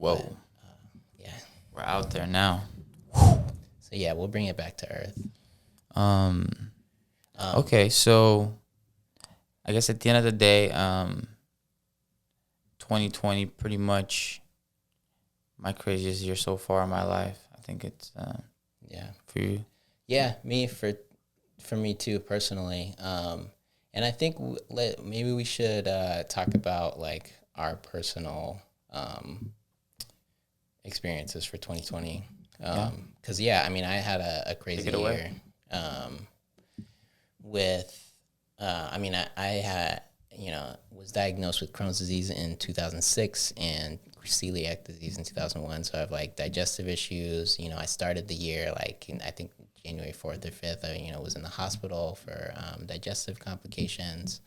Whoa. But, yeah. We're out there now. So yeah, we'll bring it back to Earth. Um, okay, so I guess at the end of the day, 2020 pretty much my craziest year so far in my life. I think it's Yeah. for you. Yeah, for me too personally. And I think maybe we should talk about like our personal experiences for 2020. Because I mean, I had a crazy Take it away. year. With I mean, I had was diagnosed with Crohn's disease in 2006 and celiac disease in 2001. So I have like digestive issues. I started the year like I think January 4th or 5th. I was in the hospital for digestive complications.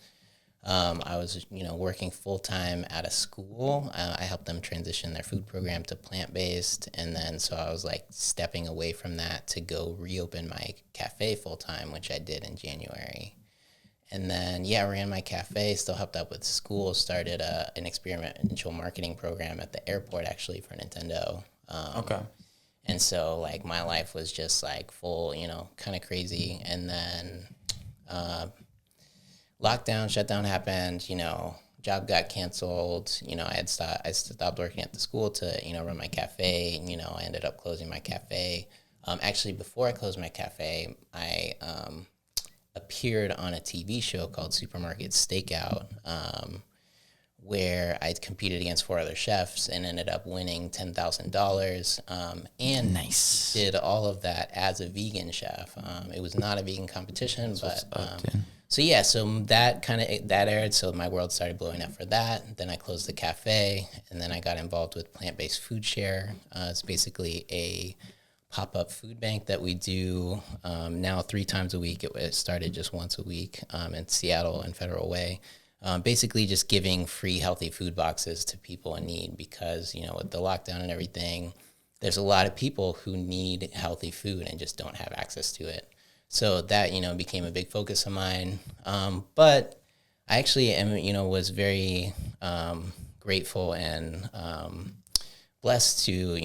I was, working full time at a school. I helped them transition their food program to plant based, and then so I was like stepping away from that to go reopen my cafe full time, which I did in January. And then I ran my cafe, still helped out with school, started an experiential marketing program at the airport actually for Nintendo. Okay. And so like my life was just like full, kind of crazy. And then lockdown, shutdown happened, job got canceled. I stopped working at the school to, run my cafe. I ended up closing my cafe. Actually, before I closed my cafe, I appeared on a TV show called Supermarket Stakeout, where I competed against 4 other chefs and ended up winning $10,000. And Nice. did all of that as a vegan chef. It was not a vegan competition, but so that aired. So my world started blowing up for that. Then I closed the cafe, and then I got involved with Plant-Based Food Share. It's basically a pop-up food bank that we do now 3 times a week. It started just once a week in Seattle and Federal Way. Basically just giving free healthy food boxes to people in need because, with the lockdown and everything, there's a lot of people who need healthy food and just don't have access to it. So that, became a big focus of mine. But I actually was very grateful and blessed to,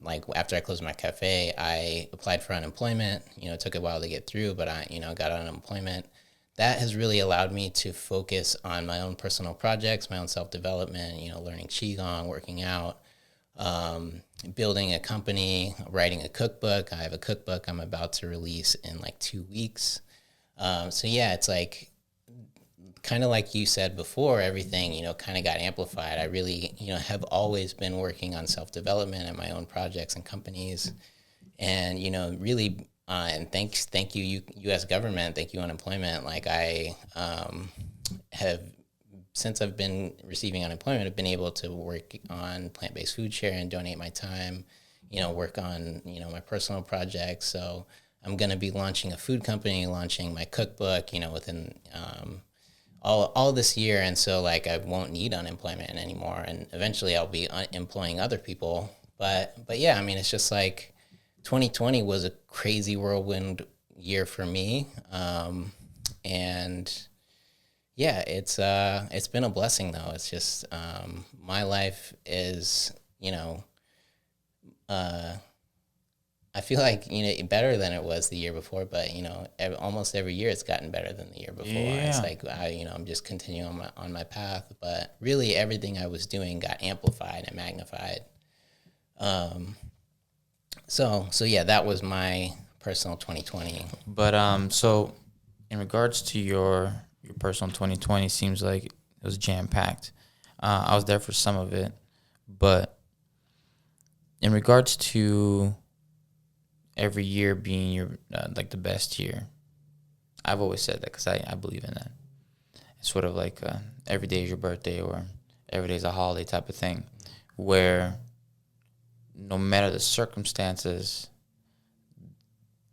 like after I closed my cafe, I applied for unemployment. It took a while to get through, but I, got unemployment. That has really allowed me to focus on my own personal projects, my own self-development, learning Qigong, working out, building a company, writing a cookbook. I have a cookbook I'm about to release in like 2 weeks. It's like kind of like you said before, everything, kind of got amplified. I really, have always been working on self-development and my own projects and companies. And, really, and thank you, U.S. government, thank you, unemployment. Like I have, since I've been receiving unemployment, I've been able to work on Plant-Based Food Share and donate my time, work on, my personal projects. So I'm going to be launching a food company, launching my cookbook, within all this year. And so like I won't need unemployment anymore. And eventually I'll be employing other people. But yeah, I mean, it's just like 2020 was a crazy whirlwind year for me. And yeah, it's been a blessing though. It's just, my life is, I feel like, better than it was the year before, but, almost every year it's gotten better than the year before. Yeah. It's like, I'm just continuing on my path, but really everything I was doing got amplified and magnified. So yeah, that was my personal 2020. But so in regards to your personal 2020, seems like it was jam packed. I was there for some of it, but in regards to every year being your like the best year, I've always said that because I believe in that. It's sort of like every day is your birthday or every day is a holiday type of thing, where no matter the circumstances,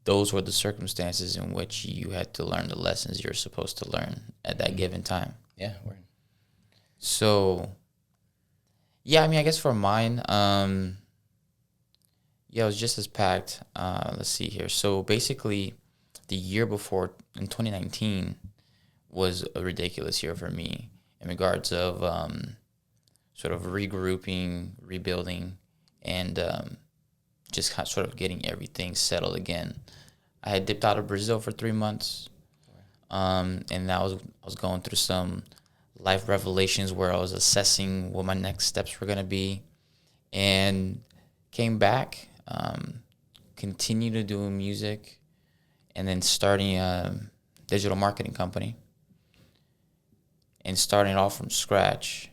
those were the circumstances in which you had to learn the lessons you're supposed to learn at that given time. Yeah. Word. So, yeah, I mean, I guess for mine, yeah, it was just as packed. Let's see here. So basically, the year before, in 2019, was a ridiculous year for me in regards of sort of regrouping, rebuilding, and just sort of getting everything settled again. I had dipped out of Brazil for 3 months, and I was going through some life revelations where I was assessing what my next steps were gonna be, and came back, continued to do music, and then starting a digital marketing company, and starting off from scratch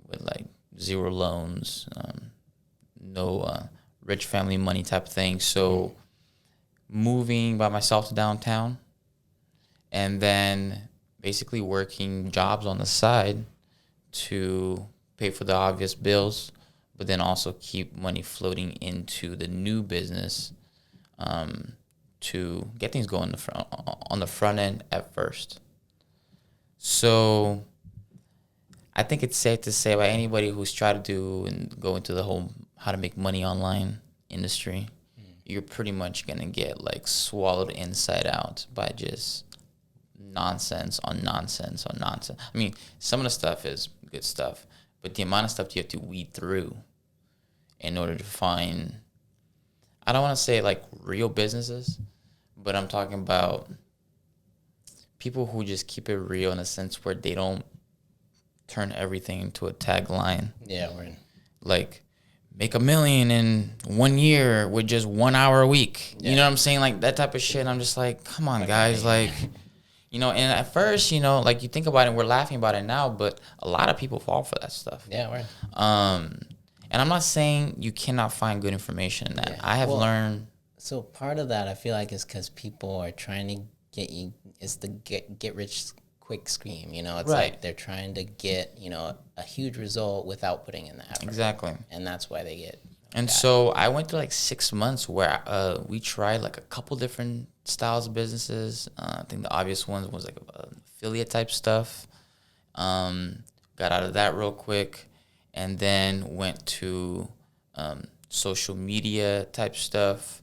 with like zero loans, no rich family money type of thing. So moving by myself to downtown, and then basically working jobs on the side to pay for the obvious bills, but then also keep money floating into the new business, to get things going on the front end at first. So I think it's safe to say by anybody who's tried to do and go into the whole how to make money online industry, you're pretty much going to get like swallowed inside out by just nonsense on nonsense on nonsense. I mean, some of the stuff is good stuff, but the amount of stuff you have to weed through in order to find, I don't want to say like real businesses, but I'm talking about people who just keep it real in a sense where they don't turn everything into a tagline. Yeah, we're in. Like, make $1 million in 1 year with just 1 hour a week. Yeah. You know what I'm saying? Like that type of shit. And I'm just like, come on, guys. Like, you know, and at first, you know, like you think about it, and we're laughing about it now, but a lot of people fall for that stuff. Yeah, right. And I'm not saying you cannot find good information in that. Yeah. I have learned. So part of that, I feel like, is because people are trying to get you. It's the get rich quick scheme. You know, it's right. Like they're trying to get, you know, a huge result without putting in the effort. Exactly. And that's why they get. And so I went through like 6 months where we tried like a couple different styles of businesses. I think the obvious ones was like affiliate type stuff. Got out of that real quick, and then went to social media type stuff.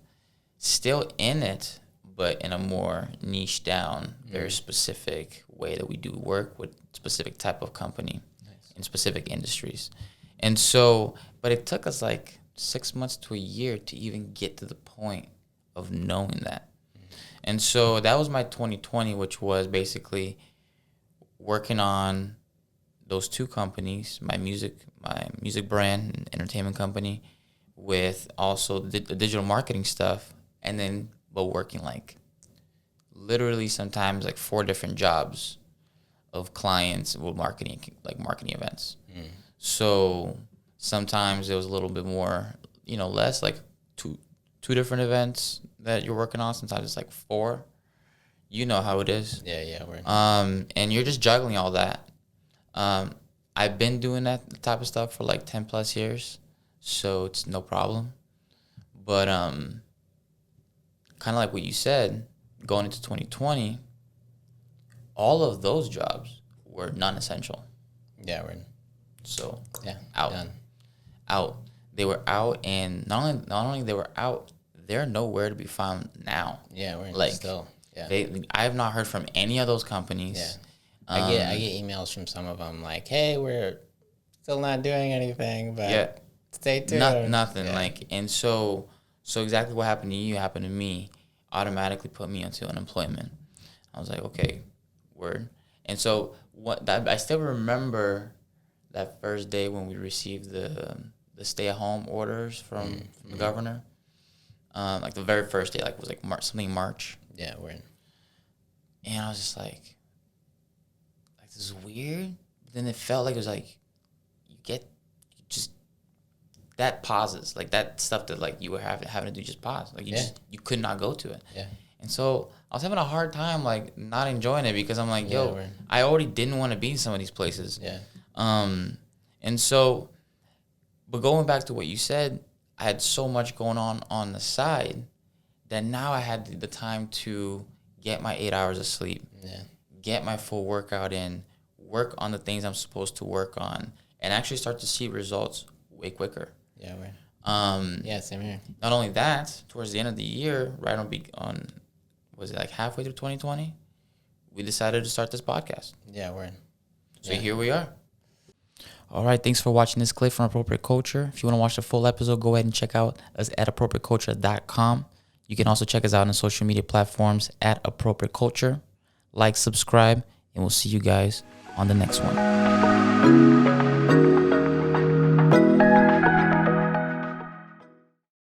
Still in it, but in a more niche down, very specific way that we do work with specific type of company in specific industries. And so, but it took us like 6 months to a year to even get to the point of knowing that. And so that was my 2020, which was basically working on those two companies, my music brand and entertainment company, with also the digital marketing stuff, and then but working like literally sometimes like 4 different jobs of clients with marketing events. So sometimes it was a little bit more, you know, less, like two different events that you're working on. Sometimes it's like 4. You know how it is. Yeah. And you're just juggling all that. I've been doing that type of stuff for like 10 plus years, so it's no problem. But kind of like what you said, going into 2020, all of those jobs were non-essential. Yeah, we're in. So yeah, out. They were out, and not only they were out, they're nowhere to be found now. Yeah, we're in like still. Yeah, I have not heard from any of those companies. Yeah, I get emails from some of them like, "Hey, we're still not doing anything, but stay tuned." Nothing like, and so exactly what happened to you happened to me. Automatically put me into unemployment. I was like, okay, word. And so I still remember that first day when we received the stay-at-home orders from the governor. Like the very first day, like it was like March. Yeah, we're in. And I was just like this is weird. But then it felt like it was like that pauses, like that stuff that like you were having to do just pause. Like you could not go to it. Yeah. And so I was having a hard time like not enjoying it because I'm like, I already didn't want to be in some of these places. Yeah. And so, but going back to what you said, I had so much going on the side that now I had the time to get my 8 hours of sleep, get my full workout in, work on the things I'm supposed to work on, and actually start to see results way quicker. Yeah, right. Yeah, same here. Not only that, towards the end of the year, right on was it like halfway through 2020, we decided to start this podcast. Yeah, we're in. So here we are. All right, thanks for watching this clip from Appropriate Culture. If you want to watch the full episode, go ahead and check out us at appropriateculture.com. You can also check us out on social media platforms at Appropriate Culture. Like, subscribe, and we'll see you guys on the next one.